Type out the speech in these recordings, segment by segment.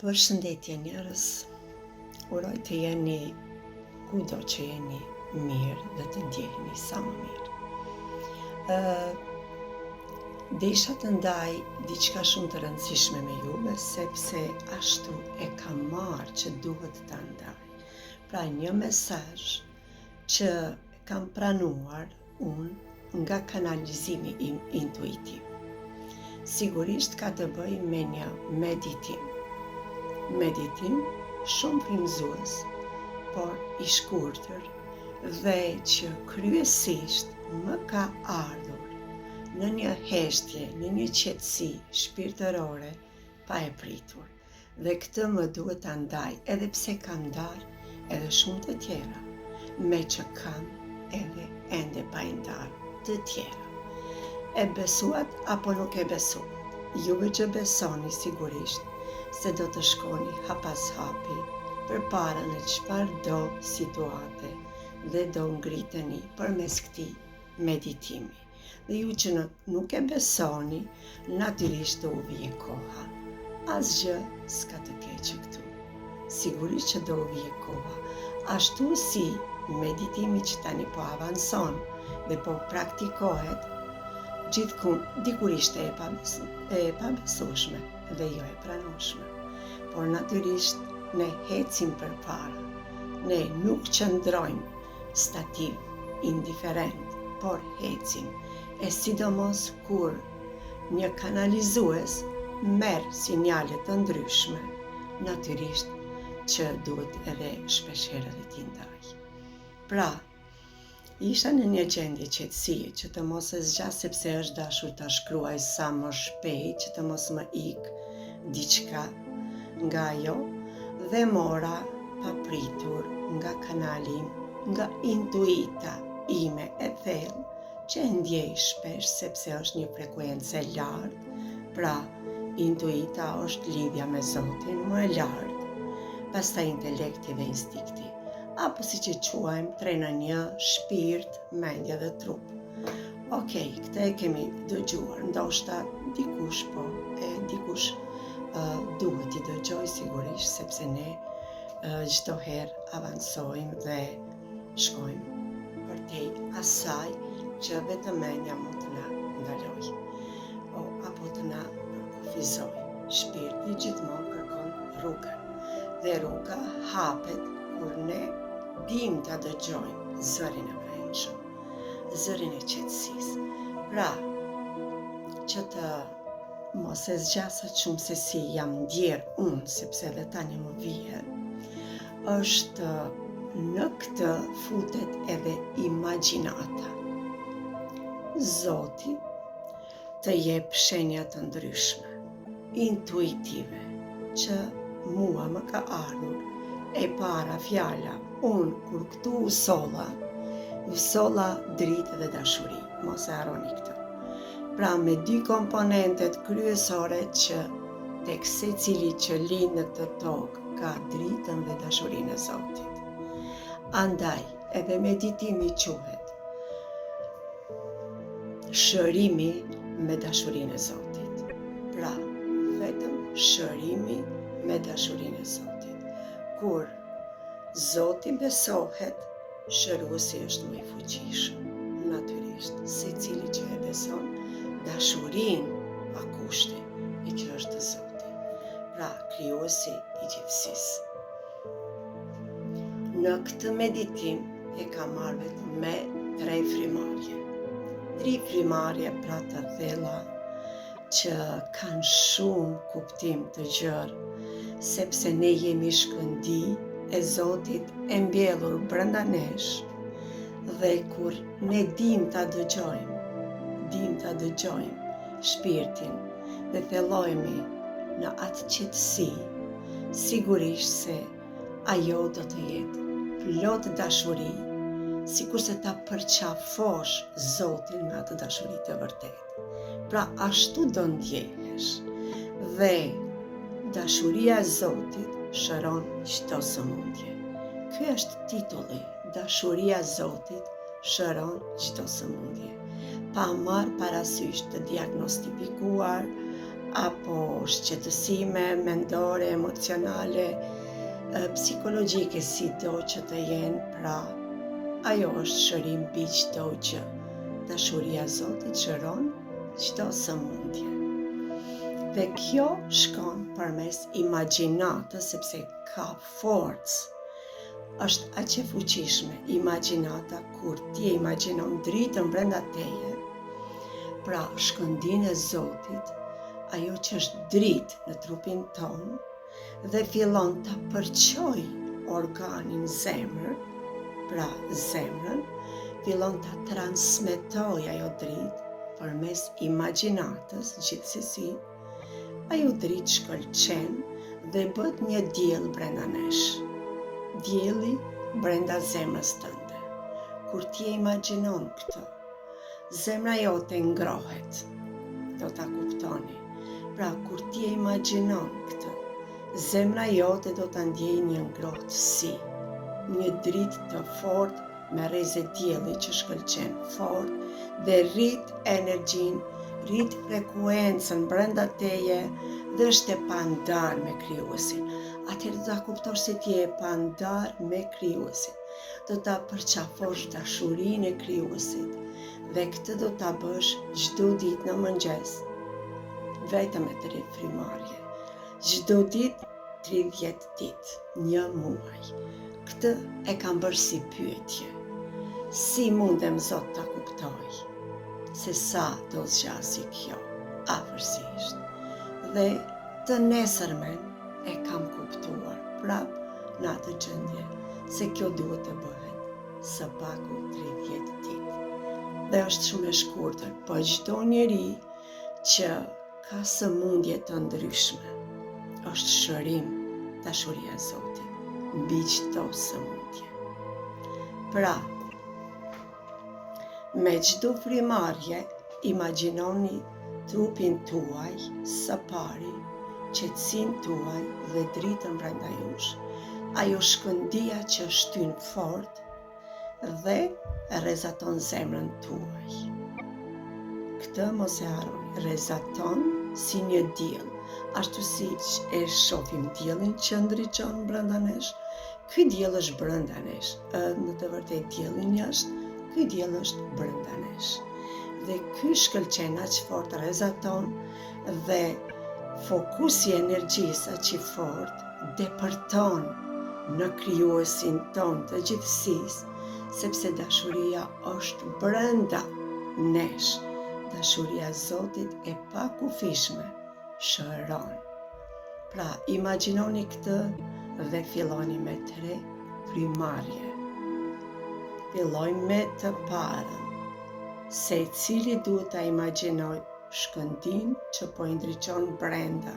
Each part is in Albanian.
Përshëndetje njerëz, uroj të jeni kudo që jeni mirë dhe të ndjeheni sa më mirë. Desha të ndaj diçka shumë të rëndësishme me juve, sepse ashtu e kam marrë që duhet të ndaj. Pra një mesazh që kam pranuar unë nga kanalizimi im intuitiv. Sigurisht ka të bëjë me një meditim shumë frymëzues, por i shkurtër dhe që kryesisht më ka ardhur në një heshtje, në një qetësi shpirtërore pa e pritur. Dhe këtë më duhet ta ndaj, edhe pse kam ndarë edhe shumë të tjera, me që kam edhe ende pa i ndarë të tjera. E besuat apo nuk e besuat? Juve që besoni sigurisht se do të shkoni hap pas hapi përpara në çfarëdo situate dhe do ngriteni përmes këtij meditimi. Dhe ju që nuk e besoni, natyrisht do u vijë koha. Asgjë s'ka të keqe këtu. Sigurisht që do u vijë koha. Ashtu si meditimi që tani po avanson dhe po praktikohet, gjithkund dikur ishte e pabesueshme dhe jo e pranueshme. Por natyrisht ne hecim përpara. Ne nuk qëndrojmë stativ, indiferent, por hecim. E sidomos kur një kanalizues merr sinjale të ndryshme, natyrisht që duhet edhe shpeshherë edhe t'i ndaj. Pra, isha në një gjendje qetësie që të mos e zgjas, sepse është dashur ta shkruaj sa më shpejt, që të mos më ik diçka nga ajo, dhe mora papritur nga kanali, nga intuita ime e thellë, që e ndjej shpesh sepse është një frekuencë e lartë. Pra, intuita është lidhja me Zotin më e lartë, pastaj intelekti dhe instinkti, apo siç e quajmë trena një, shpirt, mendje dhe trup. Okej, këtë e kemi dëgjuar, ndoshta dikush po, dikush duhet t'i dëgjoj sigurisht, sepse ne çdo herë avansojmë dhe shkojmë përtej asaj që vetëm mendja mund të na ndalojë, apo të na përkufizojë. Shpirti gjithmonë kërkon rrugën, dhe rruga hapet kur ne dim ta dëgjojmë zërin e brendshëm, zërin e qetësisë. Pra, që të mos e zgjasat shumë se si jam ndjerë unë, sepse edhe tani më vije, është në këtë futet edhe imagjinata. Zoti të jep shenja të ndryshme, intuitive, që mua më ka ardhur e para fjala, unë kur këtu usolla dritë dhe dashuri, mos e harroni këtë. Pra me dy komponentet kryesore që tek secili që lind në këtë tokë ka dritën dhe dashurinë e Zotit. Andaj, edhe meditimi quhet shërimi me dashurinë e Zotit. Pra, vetëm shërimi me dashurinë e Zotit. Kur Zoti besohet, shëruesi është më i fuqishëm. Natyrisht, secili që e beson dashurinë pa kushte, e që është Zoti, pra krijuesi i gjithësisë. Në këtë meditim e kam marrë vetëm me 3 frymarrje. 3 frymarrje pra të thella që kanë shumë kuptim të gjerë, sepse ne jemi shkëndi e Zotit e mbjellur brenda nesh, dhe kur ne dim ta dëgjojmë shpirtin dhe thellojmë në atë qetësi, sigurisht se ajo do të jetë plot dashuri, sikurse ta përqafosh Zotin me atë dashuri të vërtetë. Pra ashtu do ndjehesh, dhe dashuria e Zotit shëron çdo sëmundje. Ky është titulli, dashuria e Zotit shëron çdo sëmundje. Pa marrë parasysh të diagnostifikuar apo shqetësime mendore, emocionale, psikologjike, si do që të jenë, pra ajo është shërim mbi çdo gjë. Dashuria e Zotit shëron çdo sëmundje. Dhe kjo shkon përmes imagjinatës, sepse ka forcë. Është aq e fuqishme imagjinata kur ti e imagjinon dritën brenda teje, pra shkëndinë e Zotit, ajo që është dritë në trupin ton, dhe fillon të përqoj organin zemër, pra zemrën, fillon të transmetoj ajo dritë përmes imagjinatës, gjithsesi, ajo dritë shkëlqen dhe bët një diell brenda nesh. Dielli brenda zemrës tënde. Kur ti e imagjinon këtë, zemra jote ngrohet, do ta kuptoni. Pra, kur ti e imagjinon këtë, zemra jote do ta ndjejë një ngrohtësi, një dritë të fortë me rrezë dielli që shkëlqen fort dhe rrit energjinë, rrit frekuencën brenda teje dhe është e pandar me Krijuesin. Atëherë do ta kuptosh se ti je e pandar me Krijuesin. Do ta përqafosh dashurinë e Krijuesit dhe këtë do ta bësh çdo ditë në mëngjes, vetëm me të frymëmarrje. Çdo ditë 30 ditë, një muaj. Këtë e kam bërë si pyetje. Si mundem Zot ta kuptoj se sa do zgjasi kjo afërsisht? Dhe të nesërmen e kam kuptuar prap në atë gjendje se kjo duhet të bëhet së paku 30 ditë. Dhe është shumë e shkurtër, po çdo njeri që ka sëmundje të ndryshme është shërim dashuria e Zotit mbi çdo sëmundje. Pra, me çdo frymëmarrje imagjinoni trupin tuaj së pari, qetësinë tuaj dhe dritën brenda jush, ajo shkëndia që shtyn fort dhe rrezaton zemrën tuaj. Këtë mos e harroni, rrezaton si një diell, ashtu siç e shohim diellin që ndriçon brenda nesh. Ky diell është brenda nesh, në të vërtetë dielli jashtë, ky diell është brenda nesh. Dhe ky shkëlqen aq fort, rrezaton dhe fokusi i energjisë aq i fort depërton në Krijuesin ton të gjithësisë, sepse dashuria është brenda nesh. Dashuria e Zotit e pakufishme shëron. Pra, imagjinoni këtë dhe filloni me 3 frymëmarrje. Fillojmë me të parën. Secili duhet ta imagjinoj shkëndin që po i ndriçon brenda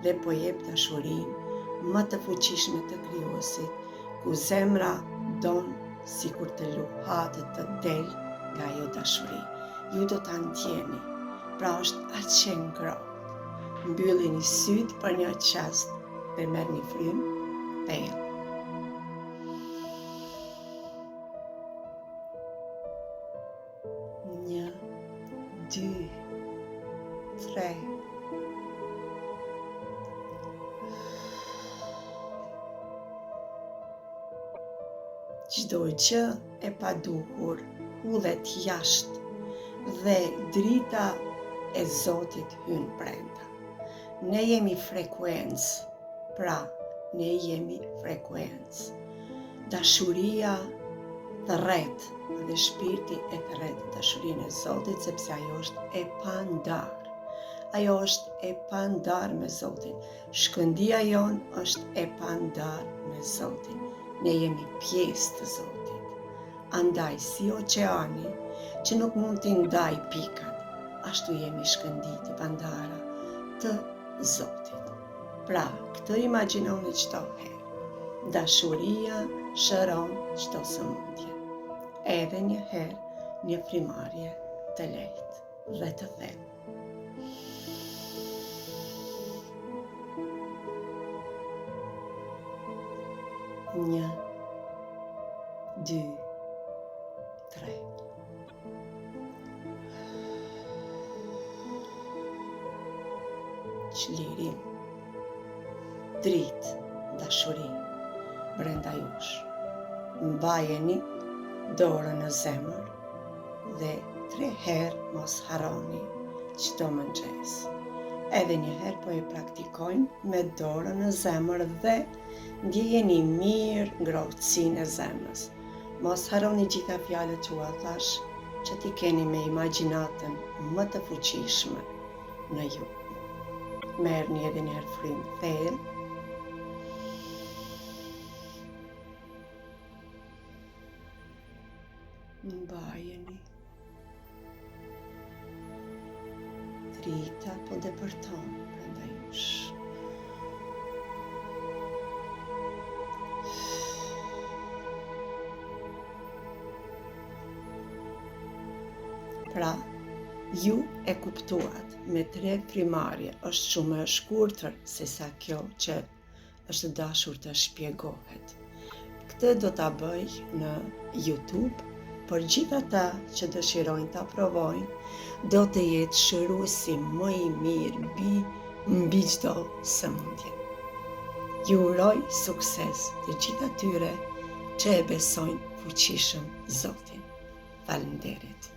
dhe po jep dashurinë më të fuqishme të Krijuesit, ku zemra don sikur të luhatet të del nga ajo dashuri. Ju do ta ndjeni, pra është aq e ngrohtë. Mbyllini syt për një çast dhe merrni frymë thellë. Një, 2, 3. Çdo gjë e paduhur hullet jashtë dhe drita e Zotit hyn brenda. Ne jemi frekuencë, pra ne jemi frekuencë. Dashuria thërret dhe shpirti e thërret dashurinë e Zotit, sepse ajo është e pandar. Ajo është e pandar me Zotin. Shkëndia jon është e pandar me Zotin. Ne jemi pjesë të Zotit. Andaj si oqeani që nuk mund t'i ndaj pikat, ashtu jemi shkëndi të pandara të Zotit. Pra, këtë imagjinoni çdo herë. Dashuria shëron çdo sëmundje. Edhe një herë një frymëmarrje të lehtë dhe të thellë. Një, 2, 3. lirin, dritë, dashuri brenda jush. Mbajeni dorën në zemër dhe 3 herë mos harroni çdo mëngjes. Edhe një herë po e praktikojmë me dorën në zemër dhe ndjejeni mirë ngrohtësinë e zemrës. Mos harroni gjitha fjalët tua thash që t'i keni me imagjinatën më të fuqishme në ju. Merrni edhe një herë frymë thellë. Mbajeni. Drita po depërton brenda jush. Pra, ju e kuptuat, me 3 frymarrje është shumë e shkurtër se sa kjo që është dashur të shpjegohet. Këtë do ta bëj në YouTube, por gjithë ata që dëshirojnë ta provojnë, do të jetë shëruesi më i mirë mbi çdo sëmundje. Ju uroj sukses të gjithë atyre që e besojnë fuqishëm Zotin. Faleminderit.